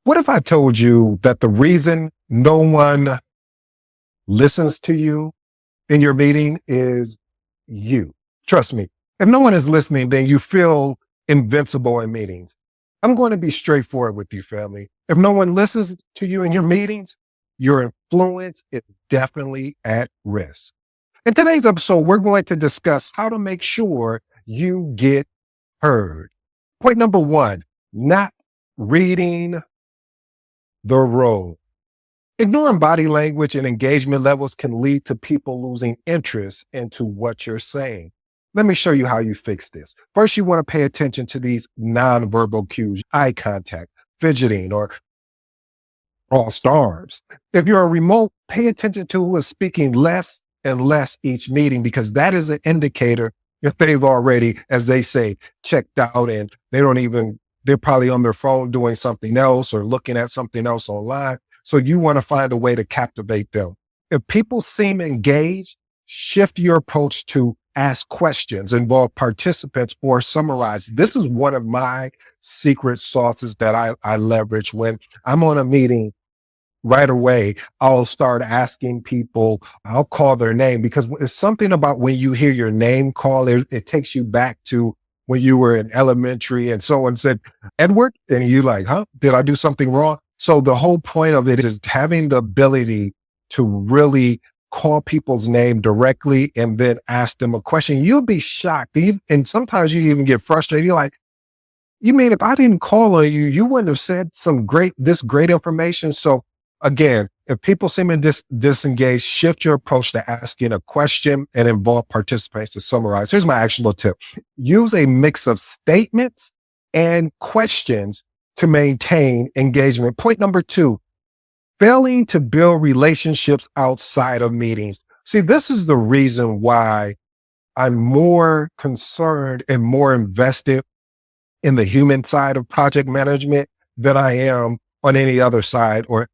What if I told you that the reason no one listens to you in your meeting is you? Trust me. If no one is listening, then you feel invincible in meetings. I'm going to be straightforward with you, family. If no one listens to you in your meetings, your influence is definitely at risk. In today's episode, we're going to discuss how to make sure you get heard. Point number one, not reading the room. Ignoring body language and engagement levels can lead to people losing interest into what you're saying. Let me show you how you fix this. First, you want to pay attention to these nonverbal cues, eye contact, fidgeting, or crossed arms. If you're a remote, pay attention to who is speaking less and less each meeting, because that is an indicator if they've already, as they say, checked out and they're probably on their phone doing something else or looking at something else online. So you want to find a way to captivate them. If people seem engaged, shift your approach to ask questions, involve participants, or summarize. This is one of my secret sauces that I leverage when I'm on a meeting. Right away, I'll start asking people, I'll call their name, because it's something about when you hear your name call, it takes you back to when you were in elementary and someone said, Edward, and you like, huh? Did I do something wrong? So the whole point of it is having the ability to really call people's name directly and then ask them a question. You'll be shocked. And sometimes you even get frustrated. You're like, you mean if I didn't call on you, you wouldn't have said this great information. So again, if people seem disengaged, shift your approach to asking a question and involve participants to summarize. Here's my actionable tip. Use a mix of statements and questions to maintain engagement. Point number two, failing to build relationships outside of meetings. See, this is the reason why I'm more concerned and more invested in the human side of project management than I am on any other side or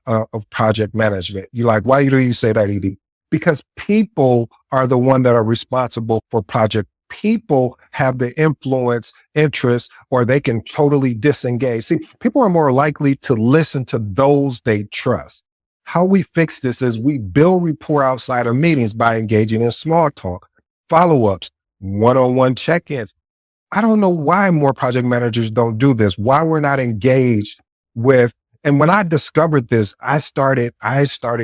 of project management. You're like, why do you say that, Edie? Because people are the one that are responsible for project. People have the influence, interest, or they can totally disengage. See, people are more likely to listen to those they trust. How we fix this is we build rapport outside of meetings by engaging in small talk, follow-ups, one-on-one check-ins. I don't know why more project managers don't do this, why we're not engaged with. And when I discovered this, I started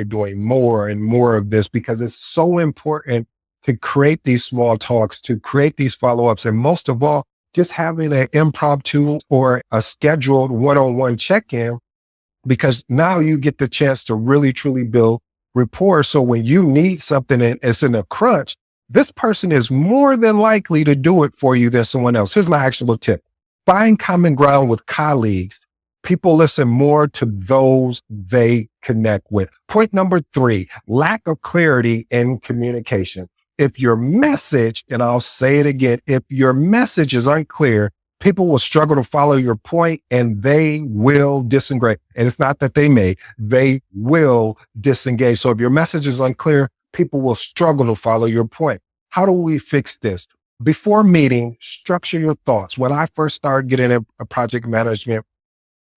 doing more and more of this, because it's so important to create these small talks, to create these follow-ups. And most of all, just having an impromptu or a scheduled one-on-one check-in, because now you get the chance to really, truly build rapport. So when you need something and it's in a crunch, this person is more than likely to do it for you than someone else. Here's my actionable tip. Find common ground with colleagues. People listen more to those they connect with. Point number three, lack of clarity in communication. If your message, and I'll say it again, if your message is unclear, people will struggle to follow your point and they will disengage. And it's not that they will disengage. So if your message is unclear, people will struggle to follow your point. How do we fix this? Before meeting, structure your thoughts. When I first started getting into project management,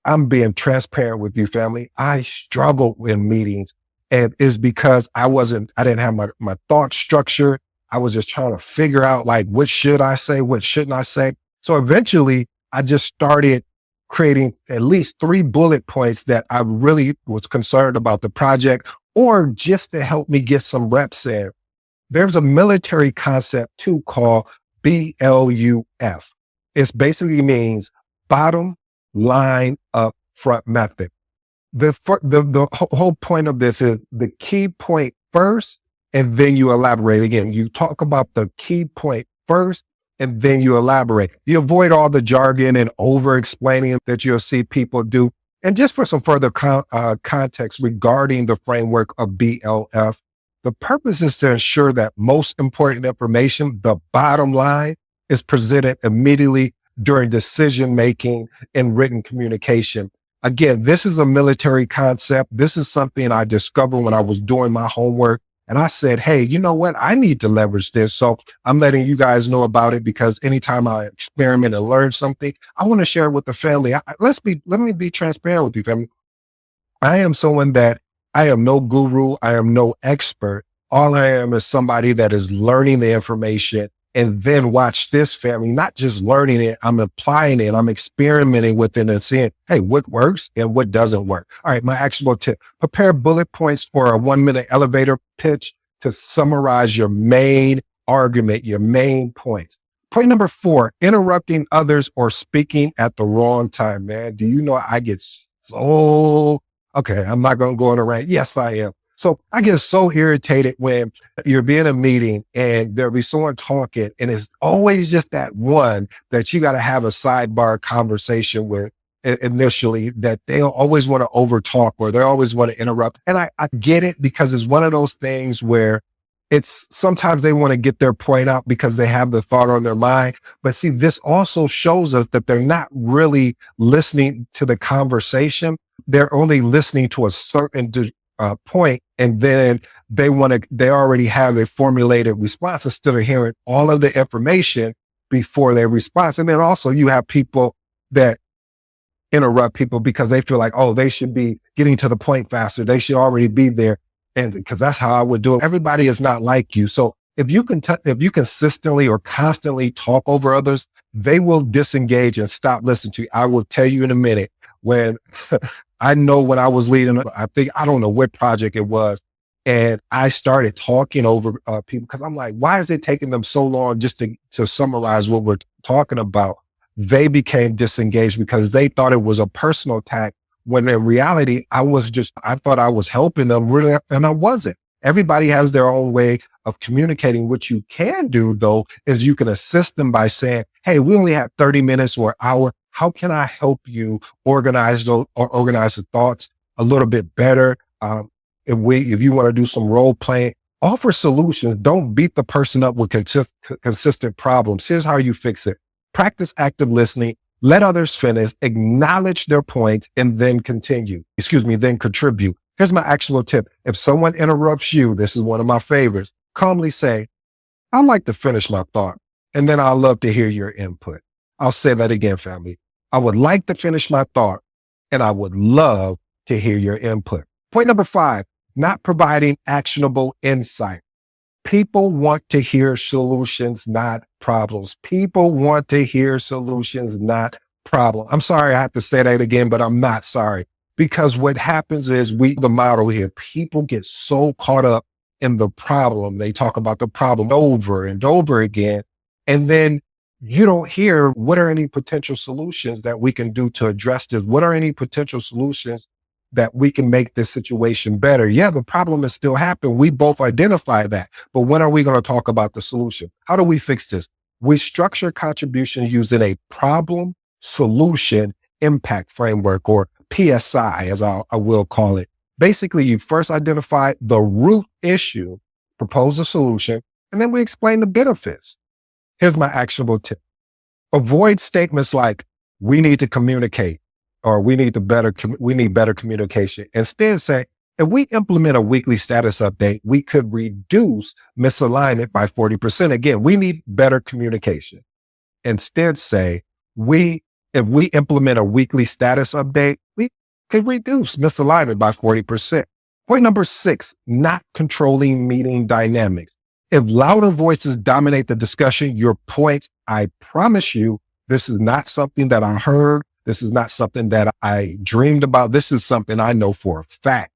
I'm being transparent with you, family. I struggled in meetings, and it's because I didn't have my thought structure. I was just trying to figure out, like, what should I say? What shouldn't I say? So eventually I just started creating at least 3 bullet points that I really was concerned about the project, or just to help me get some reps in. There's a military concept too called BLUF. It basically means bottom line up front method. The whole point of this is the key point first, and then you elaborate. Again, you talk about the key point first, and then you elaborate. You avoid all the jargon and over explaining that you'll see people do. And just for some further context regarding the framework of BLF, the purpose is to ensure that most important information, the bottom line, is presented immediately during decision-making and written communication. Again, this is a military concept. This is something I discovered when I was doing my homework And I said, hey, you know what? I need to leverage this. So I'm letting you guys know about it because anytime I experiment and learn something, I want to share it with the family. Let me be transparent with you, family. I am someone that I am no guru. I am no expert. All I am is somebody that is learning the information and then watch this, family, not just learning it. I'm applying it. I'm experimenting with it and seeing, hey, what works and what doesn't work. All right. My actionable tip: prepare bullet points for a 1-minute elevator pitch to summarize your main argument, your main points. Point number 4, interrupting others or speaking at the wrong time. Man, do you know I get so, okay, I'm not going to go on a rant. Yes, I am. So I get so irritated when you're being a meeting and there'll be someone talking and it's always just that one that you got to have a sidebar conversation with initially, that they always want to over talk or they always want to interrupt. And I get it, because it's one of those things where it's sometimes they want to get their point out because they have the thought on their mind. But see, this also shows us that they're not really listening to the conversation. They're only listening to a certain point, and then they already have a formulated response instead of hearing all of the information before their response. And then also you have people that interrupt people because they feel like, oh, they should be getting to the point faster. They should already be there. And because that's how I would do it. Everybody is not like you. So if you consistently or constantly talk over others, they will disengage and stop listening to you. I will tell you in a minute when I know when I was leading, I don't know what project it was. And I started talking over people because I'm like, why is it taking them so long just to summarize what we're talking about? They became disengaged because they thought it was a personal attack, when in reality, I thought I was helping them, really, and I wasn't. Everybody has their own way of communicating. What you can do, though, is you can assist them by saying, hey, we only have 30 minutes or an hour. How can I help you organize the thoughts a little bit better? If you want to do some role playing, offer solutions. Don't beat the person up with consistent problems. Here's how you fix it. Practice active listening. Let others finish, acknowledge their points, and then then contribute. Here's my actual tip. If someone interrupts you, this is one of my favorites, calmly say, I'd like to finish my thought, and then I'd love to hear your input. I'll say that again, family. I would like to finish my thought, and I would love to hear your input. Point number 5, not providing actionable insight. People want to hear solutions, not problems. People want to hear solutions, not problems. I'm sorry I have to say that again, but I'm not sorry. Because what happens is the model here, people get so caught up in the problem. They talk about the problem over and over again. And then you don't hear, what are any potential solutions that we can do to address this? What are any potential solutions that we can make this situation better? Yeah, the problem is still happening. We both identify that. But when are we going to talk about the solution? How do we fix this? We structure contribution using a problem solution impact framework, or PSI, as I will call it. Basically, you first identify the root issue, propose a solution, and then we explain the benefits. Here's my actionable tip. Avoid statements like, we need to communicate, or we need better communication. Instead, say, if we implement a weekly status update, we could reduce misalignment by 40%. Again, we need better communication. Instead, say, if we implement a weekly status update, we could reduce misalignment by 40%. Point number 6, not controlling meeting dynamics. If louder voices dominate the discussion, your points, I promise you, this is not something that I heard. This is not something that I dreamed about. This is something I know for a fact.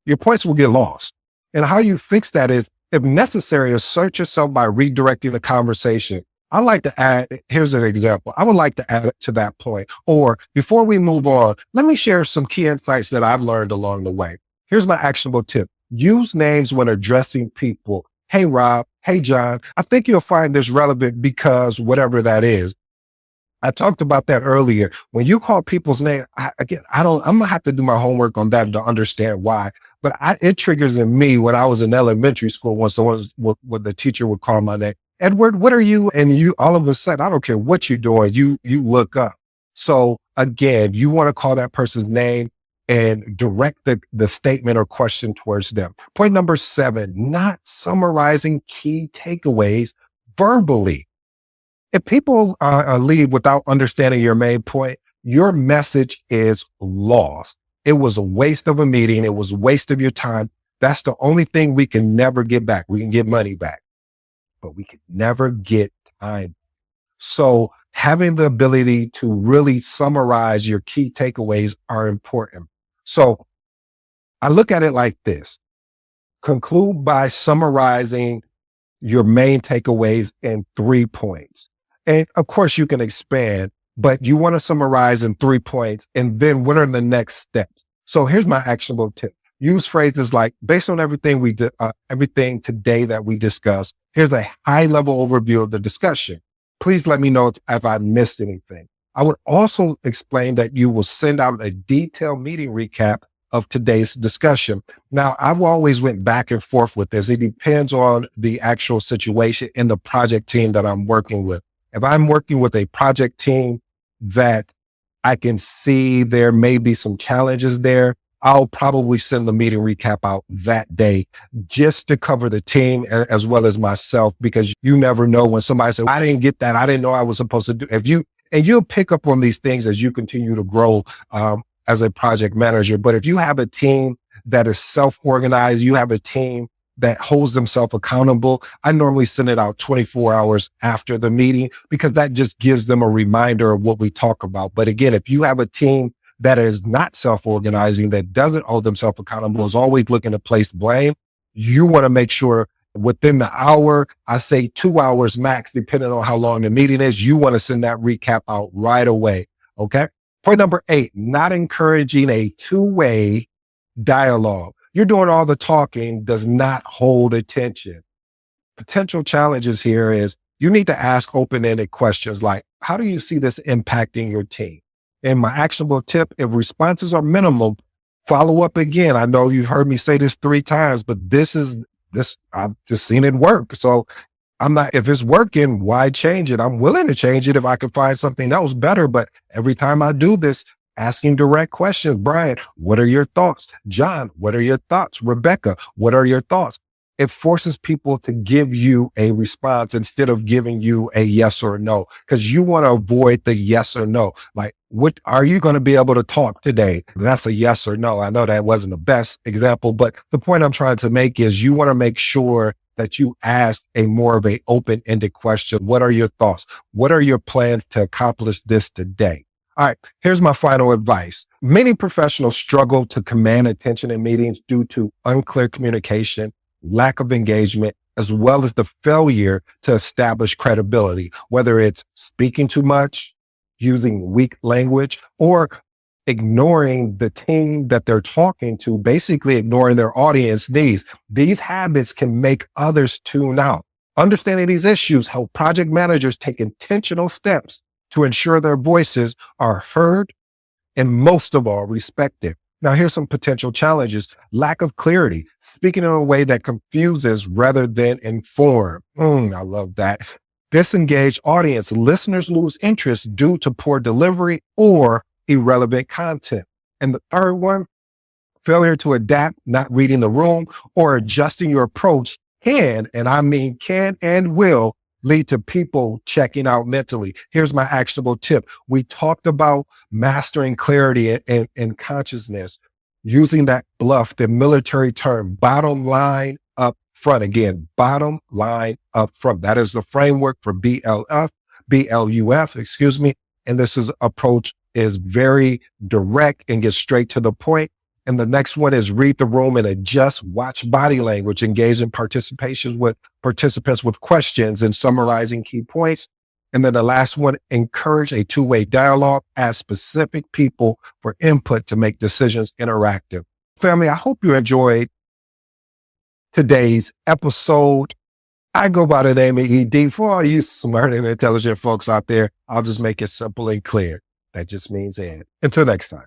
Your points will get lost. And how you fix that is, if necessary, assert yourself by redirecting the conversation. I like to add, here's an example. I would like to add to that point. Or before we move on, let me share some key insights that I've learned along the way. Here's my actionable tip. Use names when addressing people. Hey, Rob. Hey, John. I think you'll find this relevant because whatever that is. I talked about that earlier. When you call people's name, I'm going to have to do my homework on that to understand why. But it triggers in me when I was in elementary school, when the teacher would call my name. Edward, what are you? And you, all of a sudden, I don't care what you're doing, you look up. So again, you want to call that person's name and direct the statement or question towards them. Point number 7, not summarizing key takeaways verbally. If people leave without understanding your main point, your message is lost. It was a waste of a meeting. It was a waste of your time. That's the only thing we can never get back. We can get money back, but we can never get time. So having the ability to really summarize your key takeaways are important. So I look at it like this: conclude by summarizing your main takeaways in 3 points. And of course you can expand, but you want to summarize in 3 points. And then what are the next steps? So here's my actionable tip. Use phrases like, based on everything we did, everything today that we discussed, here's a high level overview of the discussion. Please let me know if I missed anything. I would also explain that you will send out a detailed meeting recap of today's discussion. Now, I've always went back and forth with this. It depends on the actual situation and the project team that I'm working with. If I'm working with a project team that I can see there may be some challenges there, I'll probably send the meeting recap out that day just to cover the team as well as myself, because you never know when somebody says, I didn't get that. I didn't know I was supposed to do. And you'll pick up on these things as you continue to grow as a project manager. But if you have a team that is self-organized, you have a team that holds themselves accountable, I normally send it out 24 hours after the meeting, because that just gives them a reminder of what we talk about. But again, if you have a team that is not self-organizing, that doesn't hold themselves accountable, is always looking to place blame, you want to make sure within the hour, I say 2 hours max, depending on how long the meeting is, you want to send that recap out right away. Okay. Point number 8, not encouraging a two-way dialogue. You're doing all the talking, does not hold attention. Potential challenges here is you need to ask open-ended questions like, how do you see this impacting your team? And my actionable tip, if responses are minimal, follow up again. I know you've heard me say this 3 times, but I've just seen it work. So if it's working, why change it? I'm willing to change it if I can find something else better. But every time I do this, asking direct questions, Brian, what are your thoughts? John, what are your thoughts? Rebecca, what are your thoughts? It forces people to give you a response instead of giving you a yes or no, because you want to avoid the yes or no. Like, what are you going to be able to talk today? That's a yes or no. I know that wasn't the best example, but the point I'm trying to make is you want to make sure that you ask a more of a open-ended question. What are your thoughts? What are your plans to accomplish this today? All right, here's my final advice. Many professionals struggle to command attention in meetings due to unclear communication, lack of engagement, as well as the failure to establish credibility, whether it's speaking too much, using weak language, or ignoring the team that they're talking to, basically ignoring their audience needs. These habits can make others tune out. Understanding these issues help project managers take intentional steps to ensure their voices are heard and, most of all, respected. Now, here's some potential challenges. Lack of clarity, speaking in a way that confuses rather than inform. I love that. Disengaged audience, listeners lose interest due to poor delivery or irrelevant content. And the third one, failure to adapt, not reading the room, or adjusting your approach can, and I mean can and will, lead to people checking out mentally. Here's my actionable tip. We talked about mastering clarity and consciousness, using that bluff, the military term, bottom line up front. Again, bottom line up front. That is the framework for BLUF, excuse me. And approach is very direct and gets straight to the point. And the next one is read the room and adjust, watch body language, engage in participation with participants with questions and summarizing key points. And then the last one, encourage a two-way dialogue, ask specific people for input to make decisions interactive. Family, I hope you enjoyed today's episode. I go by the name of ED. For all you smart and intelligent folks out there, I'll just make it simple and clear. That just means Ed. Until next time.